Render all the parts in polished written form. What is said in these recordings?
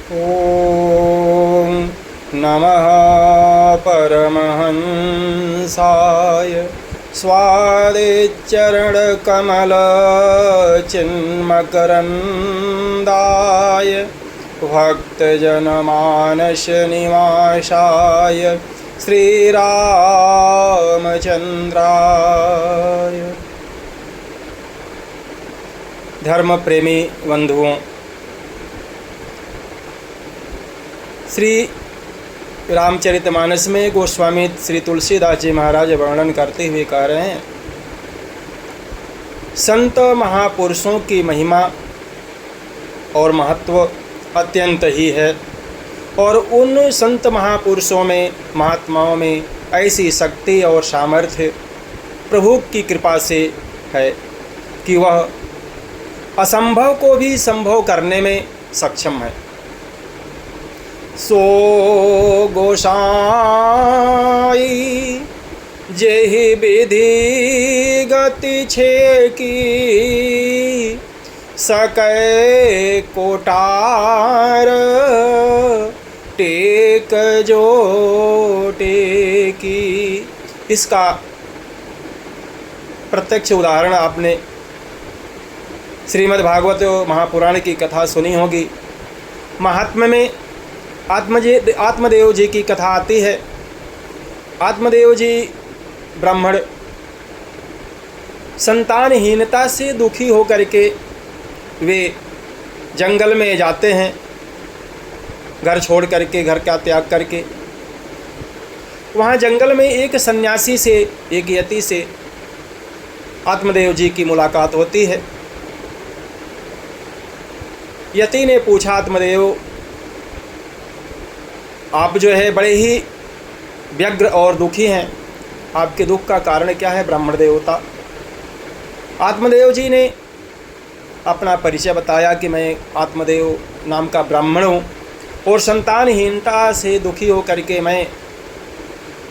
ॐ नमः परमहंसाय स्वादिचरणकमलचिन्मकरन्दाय भक्तजनमानसनिवासाय श्रीरामचन्द्राय। धर्म प्रेमी बंधुओं, श्री रामचरितमानस में गोस्वामी श्री तुलसीदास जी महाराज वर्णन करते हुए कह रहे हैं, संत महापुरुषों की महिमा और महत्व अत्यंत ही है और उन संत महापुरुषों में, महात्माओं में ऐसी शक्ति और सामर्थ्य प्रभु की कृपा से है कि वह असंभव को भी संभव करने में सक्षम है। सो गोसाई जेहि विधि गति छेकी, सकै कोटार टेक जो टेकी। इसका प्रत्यक्ष उदाहरण आपने श्रीमद् भागवत महापुराण की कथा सुनी होगी। महात्म्य में आत्मदेव जी की कथा आती है। आत्मदेव जी ब्राह्मण संतानहीनता से दुखी होकर के वे जंगल में जाते हैं, घर छोड़ करके, घर का त्याग करके। वहाँ जंगल में एक सन्यासी से, एक यति से आत्मदेव जी की मुलाकात होती है। यति ने पूछा, आत्मदेव आप जो है बड़े ही व्यग्र और दुखी हैं, आपके दुख का कारण क्या है ब्राह्मण देवता? आत्मदेव जी ने अपना परिचय बताया कि मैं आत्मदेव नाम का ब्राह्मण हूँ और संतानहीनता से दुखी होकर के मैं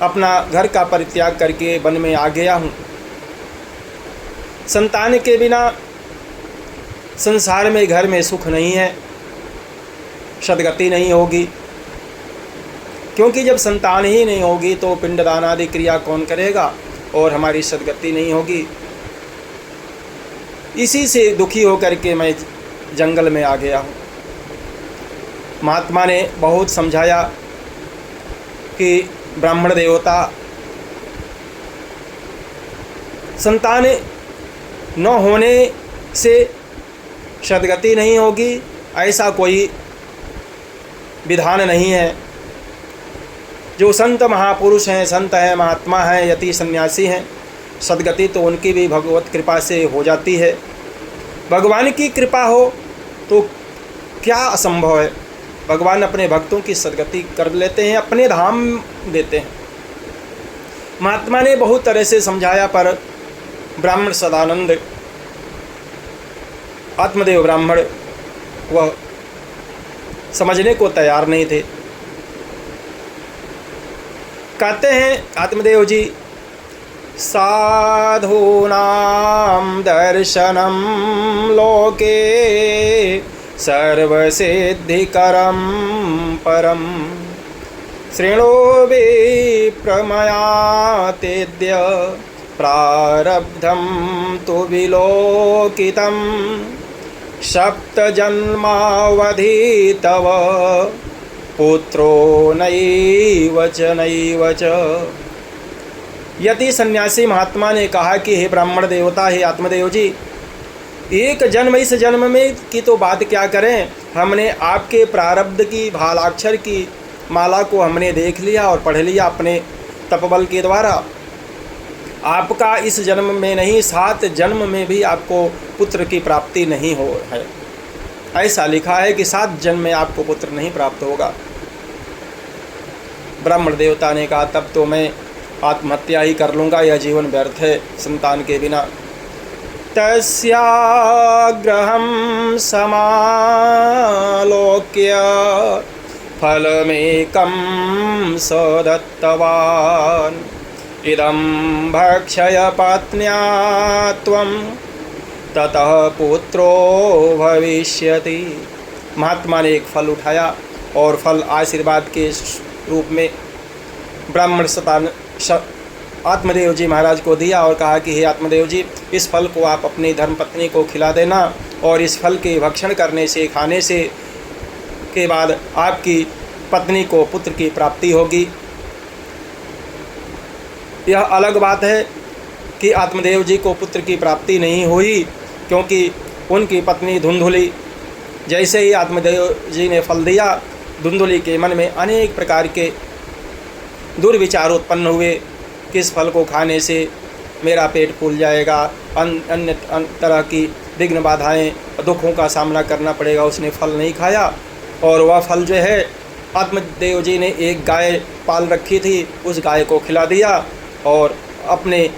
अपना घर का परित्याग करके वन में आ गया हूँ। संतान के बिना संसार में, घर में सुख नहीं है, सद्गति नहीं होगी, क्योंकि जब संतान ही नहीं होगी तो पिंडदान आदि क्रिया कौन करेगा और हमारी सद्गति नहीं होगी। इसी से दुखी होकर के मैं जंगल में आ गया हूँ। महात्मा ने बहुत समझाया कि ब्राह्मण देवता, संतान न होने से सद्गति नहीं होगी, ऐसा कोई विधान नहीं है। जो संत महापुरुष हैं, संत हैं, महात्मा हैं, यति सन्यासी हैं, सद्गति तो उनकी भी भगवत कृपा से हो जाती है। भगवान की कृपा हो तो क्या असंभव है। भगवान अपने भक्तों की सद्गति कर लेते हैं, अपने धाम देते हैं। महात्मा ने बहुत तरह से समझाया, पर ब्राह्मण सदानंद, आत्मदेव ब्राह्मण, वह समझने को तैयार नहीं थे। कहते हैं आत्मदेव जी, साधूनां दर्शनम लोके सर्वसिद्धिकरं परम, शृणो विप्रमयातेद्य प्रारब्धं तु विलोकितं, सप्तजन्मावधि तव पुत्रो नैव च। यति सन्यासी महात्मा ने कहा कि हे ब्राह्मण देवता, हे आत्मदेव जी, एक जन्म, इस जन्म में की तो बात क्या करें, हमने आपके प्रारब्ध की भालाक्षर की माला को हमने देख लिया और पढ़ लिया अपने तपबल के द्वारा। आपका इस जन्म में नहीं, 7 जन्म में भी आपको पुत्र की प्राप्ति नहीं हो है। ऐसा लिखा है कि 7 जन्म में आपको पुत्र नहीं प्राप्त होगा। ब्राह्मण देवता ने कहा, तब तो मैं आत्महत्या ही कर लूँगा, यह जीवन व्यर्थ है संतान के बिना। तस्याग्रहं समालोक्य फलमेकं स दत्तवान्, इदं भक्षय पत्न्या त्वं ततः पुत्रो भविष्यति। महात्मा ने एक फल उठाया और फल आशीर्वाद के रूप में ब्राह्मण आत्मदेव जी महाराज को दिया और कहा कि हे आत्मदेव जी, इस फल को आप अपनी धर्मपत्नी को खिला देना और इस फल के भक्षण करने से, खाने से के बाद आपकी पत्नी को पुत्र की प्राप्ति होगी। यह अलग बात है कि आत्मदेव जी को पुत्र की प्राप्ति नहीं हुई, क्योंकि उनकी पत्नी धुंधुली, जैसे ही आत्मदेव जी ने फल दिया, धुंधुली के मन में अनेक प्रकार के दुर्विचार उत्पन्न हुए कि इस फल को खाने से मेरा पेट फूल जाएगा, अन्य तरह की विघ्न बाधाएँ दुखों का सामना करना पड़ेगा। उसने फल नहीं खाया और वह फल जो है, आत्मदेव जी ने एक गाय पाल रखी थी, उस गाय को खिला दिया और अपने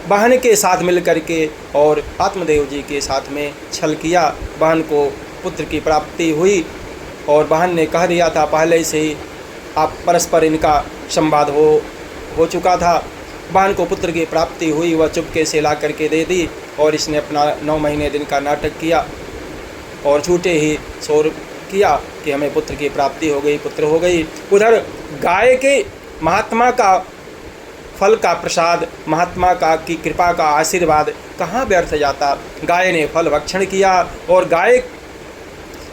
बहन के साथ मिल करके और आत्मदेव जी के साथ में छल किया। बहन को पुत्र की प्राप्ति हुई और बहन ने कह दिया था पहले से ही, आप परस्पर इनका संवाद हो चुका था। बहन को पुत्र की प्राप्ति हुई, वह चुपके से ला करके दे दी और इसने अपना 9 महीने दिन का नाटक किया और झूठे ही शोर किया कि हमें पुत्र की प्राप्ति हो गई, पुत्र हो गई। उधर गाय के महात्मा का फल का प्रसाद, महात्मा का की कृपा का आशीर्वाद कहाँ व्यर्थ जाता। गाय ने फल भक्षण किया और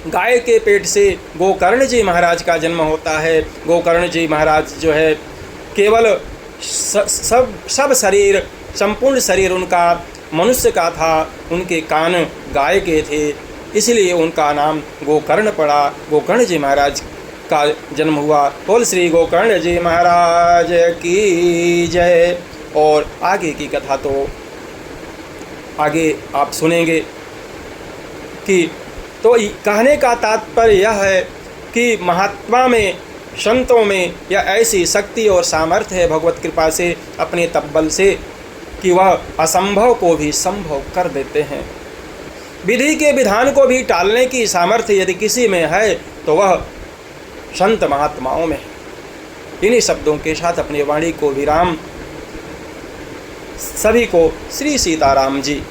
गाय के पेट से गोकर्ण जी महाराज का जन्म होता है। गोकर्ण जी महाराज जो है, केवल सब शरीर, संपूर्ण शरीर उनका मनुष्य का था, उनके कान गाय के थे, इसलिए उनका नाम गोकर्ण पड़ा। गोकर्ण जी महाराज का जन्म हुआ। बोल श्री गोकर्ण जी महाराज की जय। और आगे की कथा तो आगे आप सुनेंगे कि तो कहने का तात्पर्य यह है कि महात्मा में, संतों में यह ऐसी शक्ति और सामर्थ्य है भगवत कृपा से, अपने तब्बल से, कि वह असंभव को भी संभव कर देते हैं। विधि के विधान को भी टालने की सामर्थ्य यदि किसी में है तो वह संत महात्माओं में। इन्हीं शब्दों के साथ अपनी वाणी को विराम। सभी को श्री सीताराम जी।